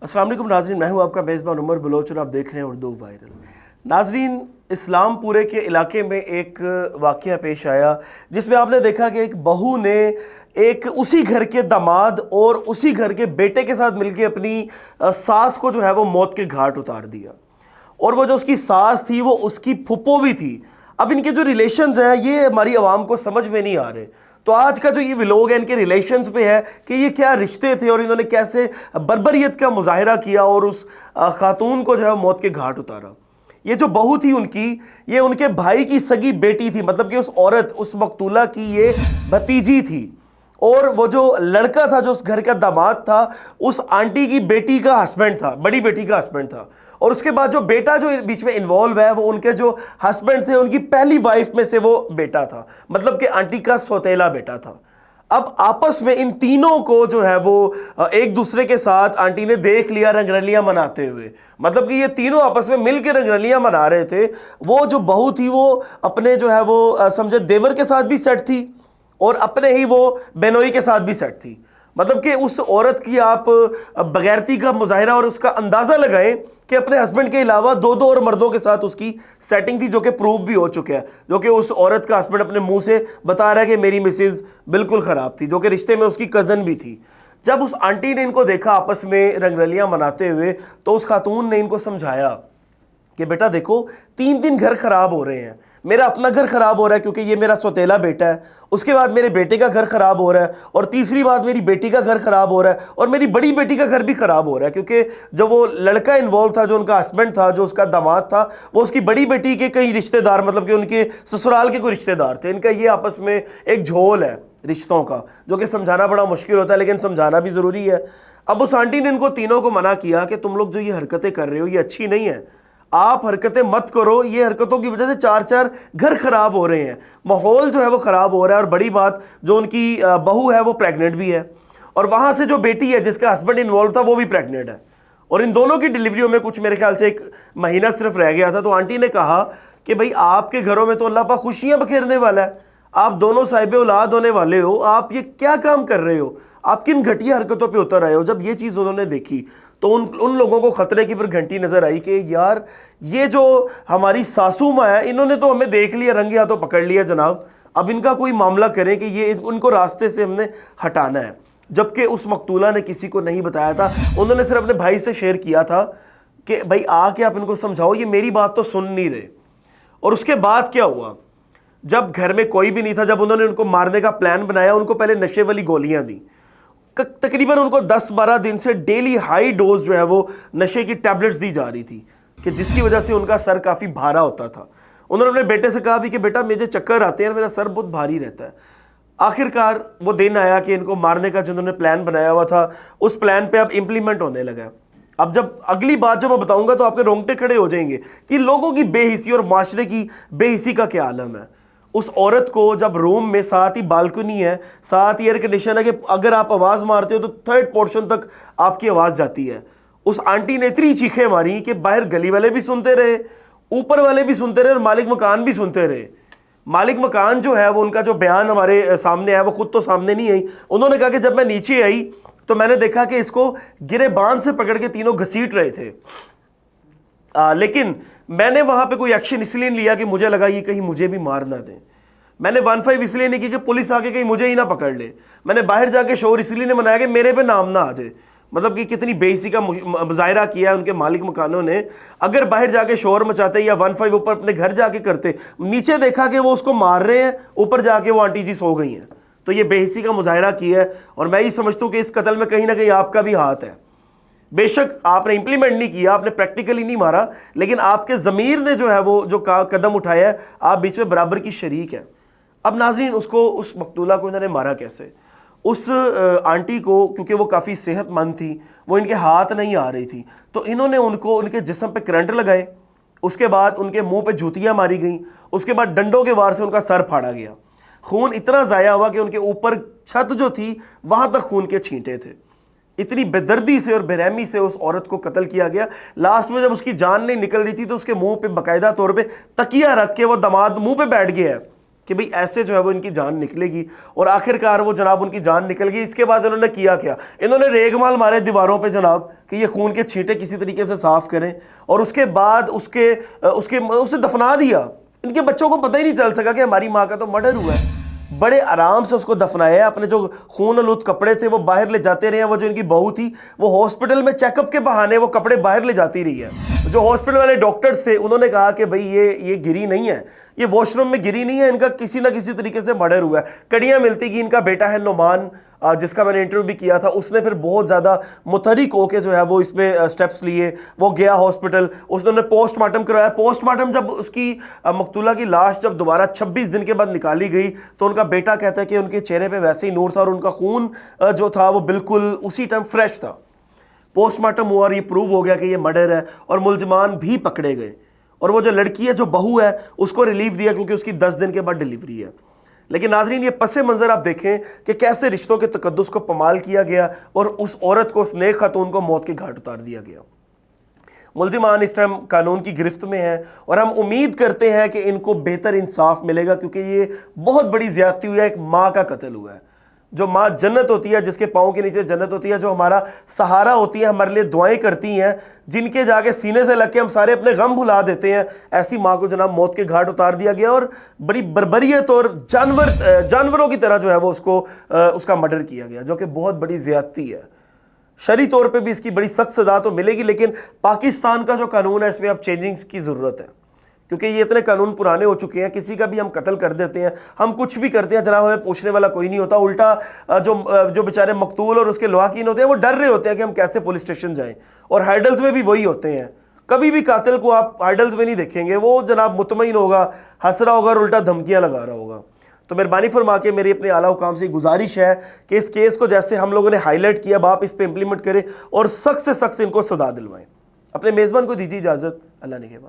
अस्सलाम वालेकुम नाजरीन, मैं हूं आपका मेज़बान उमर बलोच और आप देख रहे हैं उर्दू वायरल। नाजरीन, इस्लाम पूरे के इलाके में एक वाक़या पेश आया जिसमें आपने देखा कि एक बहू ने एक उसी घर के दामाद और उसी घर के बेटे के साथ मिलकर अपनी सास को जो है वो मौत के घाट उतार दिया। और वो जो उसकी सास थी वो उसकी फुप्पो भी थी। अब इनके जो रिलेशंस हैं ये हमारी आवाम को समझ में नहीं आ रहे। तो आज का जो ये व्लॉग है इनके रिलेशंस पे है कि ये क्या रिश्ते थे और इन्होंने कैसे बर्बरियत का मुजाहिरा किया और उस खातून को जो है मौत के घाट उतारा। ये जो बहू थी उनकी, ये उनके भाई की सगी बेटी थी, मतलब कि उस औरत, उस मकतूला की ये भतीजी थी। और वो जो लड़का था जो उस घर का दामाद था, उस आंटी की बेटी का हस्बैंड था, बड़ी बेटी का हस्बैंड था। और उसके बाद जो बेटा जो बीच में इन्वॉल्व है वो उनके जो हस्बैंड थे उनकी पहली वाइफ में से वो बेटा था, मतलब कि आंटी का सौतेला बेटा था। अब आपस में इन तीनों को जो है वो एक दूसरे के साथ आंटी ने देख लिया रंगरलियां मनाते हुए, मतलब कि ये तीनों आपस में मिलकर रंगरलियां मना रहे थे। वो जो बहू थी वो अपने जो है वो समझे देवर के साथ भी सेट थी और अपने ही वो बेनोई के साथ भी सेट थी। मतलब कि उस औरत की आप बगैरती का मुजाहिरा और उसका अंदाज़ा लगाएं कि अपने हस्बैंड के अलावा दो दो और मर्दों के साथ उसकी सेटिंग थी, जो कि प्रूव भी हो चुका है, जो कि उस औरत का हस्बैंड अपने मुंह से बता रहा है कि मेरी मिसेज बिल्कुल ख़राब थी, जो कि रिश्ते में उसकी कज़न भी थी। जब उस आंटी ने इनको देखा आपस में रंगरलियां मनाते हुए तो उस खातून ने इनको समझाया कि बेटा देखो, 3 दिन घर ख़राब हो रहे हैं, मेरा अपना घर ख़राब हो रहा है क्योंकि ये मेरा सौतेला बेटा है, उसके बाद मेरे बेटे का घर ख़राब हो रहा है, और तीसरी बात मेरी बेटी का घर ख़राब हो रहा है, और मेरी बड़ी बेटी का घर भी ख़राब हो रहा है क्योंकि जो वो लड़का इन्वॉल्व था, जो उनका हस्बैंड था, जो उसका दामाद था, वो उसकी बड़ी बेटी के कई रिश्तेदार, मतलब कि उनके ससुराल के कोई रिश्तेदार थे। इनका ये आपस में एक झोल है रिश्तों का, जो कि समझाना बड़ा मुश्किल होता है, लेकिन समझाना भी ज़रूरी है। अब उस आंटी ने इनको तीनों को मना किया कि तुम लोग जो ये हरकतें कर रहे हो ये अच्छी नहीं है, आप हरकतें मत करो, ये हरकतों की वजह से 4-4 घर खराब हो रहे हैं, माहौल जो है वो ख़राब हो रहा है। और बड़ी बात, जो उनकी बहू है वो प्रेग्नेंट भी है, और वहाँ से जो बेटी है जिसका हस्बैंड इन्वॉल्व था वो भी प्रेग्नेंट है, और इन दोनों की डिलीवरियों में कुछ मेरे ख्याल से 1 महीना सिर्फ रह गया था। तो आंटी ने कहा कि भाई आपके घरों में तो अल्लाह पाक खुशियाँ बखेरने वाला है, आप दोनों साहिब औलाद होने वाले हो, आप ये क्या काम कर रहे हो, आप किन घटिया हरकतों पे उतर आए हो। जब ये चीज़ उन्होंने देखी तो उन लोगों को ख़तरे की फिर घंटी नज़र आई कि यार ये जो हमारी सासू माँ है, इन्होंने तो हमें देख लिया, रंगे हाथों पकड़ लिया जनाब, अब इनका कोई मामला करें कि ये उनको रास्ते से हमने हटाना है। जबकि उस मकतूला ने किसी को नहीं बताया था, उन्होंने सिर्फ अपने भाई से शेयर किया था कि भाई आके आप इनको समझाओ, ये मेरी बात तो सुन नहीं रहे। और उसके बाद क्या हुआ, जब घर में कोई भी नहीं था, जब उन्होंने उनको मारने का प्लान बनाया, उनको पहले नशे वाली गोलियां दी। तकरीबन उनको 10-12 दिन से डेली हाई डोज जो है वो नशे की टैबलेट्स दी जा रही थी, कि जिसकी वजह से उनका सर काफ़ी भारा होता था। उन्होंने अपने बेटे से कहा भी कि बेटा मुझे चक्कर आते हैं, मेरा सर बहुत भारी रहता है। आखिरकार वो दिन आया कि इनको मारने का जो उन्होंने प्लान बनाया हुआ था, उस प्लान पे अब इम्प्लीमेंट होने लगा। अब जब अगली बात जब मैं बताऊंगा तो आपके रोंगटे खड़े हो जाएंगे कि लोगों की बेहिसी और माशरे की बेहिसी का क्या आलम है। उस औरत को जब रूम में साथ ही बालकनी है, साथ ही एयर कंडीशन है, कि अगर आप आवाज़ मारते हो तो 3rd पोर्शन तक आपकी आवाज़ जाती है। उस आंटी ने इतनी चीखें मारी कि बाहर गली वाले भी सुनते रहे, ऊपर वाले भी सुनते रहे, और मालिक मकान भी सुनते रहे। मालिक मकान जो है वो, उनका जो बयान हमारे सामने है, वो खुद तो सामने नहीं आई। उन्होंने कहा कि जब मैं नीचे आई तो मैंने देखा कि इसको गिरेबान से पकड़ के तीनों घसीट रहे थे, लेकिन मैंने वहां पे कोई एक्शन इसलिए नहीं लिया कि मुझे लगा ये कहीं मुझे भी मार ना दें। मैंने 1-5 इसलिए नहीं की कि पुलिस आके कहीं मुझे ही ना पकड़ ले। मैंने बाहर जाके शोर इसलिए नहीं मनाया कि मेरे पे नाम ना आ जाए। मतलब कि कितनी बेइज्जती का मुजाहिरा किया है उनके मालिक मकानों ने। अगर बाहर जाके शोर मचाते या 1-5 ऊपर अपने घर जाके करते, नीचे देखा कि वो उसको मार रहे हैं, ऊपर जाके वो आंटी जी सो गई हैं, तो ये बेइज्जती का मुजाहिरा किया है। और मैं ये समझता हूँ कि इस कत्ल में कहीं ना कहीं आपका भी हाथ है। बेशक आपने इंप्लीमेंट नहीं किया, आपने प्रैक्टिकली नहीं मारा, लेकिन आपके ज़मीर ने जो है वो जो कदम उठाया है, आप बीच में बराबर की शरीक है। अब नाजरीन, उसको, उस मकतूला को इन्होंने मारा कैसे? उस आंटी को, क्योंकि वो काफ़ी सेहतमंद थी, वो इनके हाथ नहीं आ रही थी, तो इन्होंने उनको उनके जिस्म पे करंट लगाए, उसके बाद उनके मुंह पे जूतियाँ मारी गई, उसके बाद डंडों के वार से उनका सर फाड़ा गया। खून इतना ज़ाया हुआ कि उनके ऊपर छत जो थी वहाँ तक खून के छींटे थे। इतनी बेदर्दी से और बेरहमी से उस औरत को कत्ल किया गया। लास्ट में जब उसकी जान नहीं निकल रही थी तो उसके मुंह पे बाकायदा तौर पे तकिया रख के वो दामाद मुंह पे बैठ गया है کہ بھئی ایسے جو ہے وہ ان کی جان نکلے گی، اور آخر کار وہ جناب ان کی جان نکل گئی۔ اس کے بعد انہوں نے کیا کیا، انہوں نے ریگ مال مارے دیواروں پہ جناب کہ یہ خون کے چھینٹے کسی طریقے سے صاف کریں، اور اس کے بعد اسے دفنا دیا۔ ان کے بچوں کو پتہ ہی نہیں چل سکا کہ ہماری ماں کا تو مرڈر ہوا ہے۔ بڑے آرام سے اس کو دفنایا، اپنے جو خون آلود کپڑے تھے وہ باہر لے جاتے رہے ہیں۔ وہ جو ان کی بہو تھی وہ ہاسپٹل میں چیک اپ کے بہانے وہ کپڑے باہر لے جاتی رہی ہے۔ جو ہاسپٹل والے ڈاکٹرز تھے انہوں نے کہا کہ بھئی یہ گری نہیں ہے، یہ واش روم میں گری نہیں ہے، ان کا کسی نہ کسی طریقے سے مرڈر ہوا ہے۔ کڑیاں ملتی کہ ان کا بیٹا ہے نعمان، جس کا میں نے انٹرویو بھی کیا تھا، اس نے پھر بہت زیادہ متحرک ہو کے جو ہے وہ اس میں سٹیپس لیے۔ وہ گیا ہاسپٹل، اس نے پوسٹ مارٹم کروایا۔ پوسٹ مارٹم جب اس کی مقتولہ کی لاش جب دوبارہ 26 دن کے بعد نکالی گئی تو ان کا بیٹا کہتا ہے کہ ان کے چہرے پہ ویسے ہی نور تھا، اور ان کا خون جو تھا وہ بالکل اسی ٹائم فریش تھا۔ پوسٹ مارٹم ہوا اور یہ پروو ہو گیا کہ یہ مرڈر ہے، اور ملزمان بھی پکڑے گئے، اور وہ جو لڑکی ہے جو بہو ہے اس کو ریلیف دیا کیونکہ اس کی 10 دن کے بعد ڈیلیوری ہے۔ لیکن ناظرین یہ پس منظر آپ دیکھیں کہ کیسے رشتوں کے تقدس کو پامال کیا گیا، اور اس عورت کو، اس نیک خاتون کو موت کے گھاٹ اتار دیا گیا۔ ملزمان اس ٹائم قانون کی گرفت میں ہیں، اور ہم امید کرتے ہیں کہ ان کو بہتر انصاف ملے گا، کیونکہ یہ بہت بڑی زیادتی ہوئی ہے، ایک ماں کا قتل ہوا ہے۔ جو ماں جنت ہوتی ہے، جس کے پاؤں کے نیچے جنت ہوتی ہے، جو ہمارا سہارا ہوتی ہے، ہمارے لیے دعائیں کرتی ہیں، جن کے جا کے سینے سے لگ کے ہم سارے اپنے غم بھلا دیتے ہیں، ایسی ماں کو جناب موت کے گھاٹ اتار دیا گیا، اور بڑی بربریت اور جانوروں کی طرح جو ہے وہ اس کا مرڈر کیا گیا، جو کہ بہت بڑی زیادتی ہے۔ شرعی طور پہ بھی اس کی بڑی سخت سزا تو ملے گی، لیکن پاکستان کا جو قانون ہے اس میں اب چینجنگز کی ضرورت ہے، کیونکہ یہ اتنے قانون پرانے ہو چکے ہیں، کسی کا بھی ہم قتل کر دیتے ہیں، ہم کچھ بھی کرتے ہیں جناب، ہمیں پوچھنے والا کوئی نہیں ہوتا۔ الٹا جو بیچارے مقتول اور اس کے لواحقین ہوتے ہیں وہ ڈر رہے ہوتے ہیں کہ ہم کیسے پولیس اسٹیشن جائیں، اور ہائیڈلز میں بھی وہی ہوتے ہیں۔ کبھی بھی قاتل کو آپ ہائیڈلز میں نہیں دیکھیں گے، وہ جناب مطمئن ہوگا، ہنس رہا ہوگا اور الٹا دھمکیاں لگا رہا ہوگا۔ تو مہربانی فرما کے میری اپنے اعلیٰ حکام سے گزارش ہے کہ اس کیس کو جیسے ہم لوگوں نے ہائی لائٹ کیا، آپ اس پہ امپلیمنٹ کریں اور سخت سے سخت ان کو سزا دلوائیں۔ اپنے میزبان کو دیجیے اجازت، اللہ نگہبان۔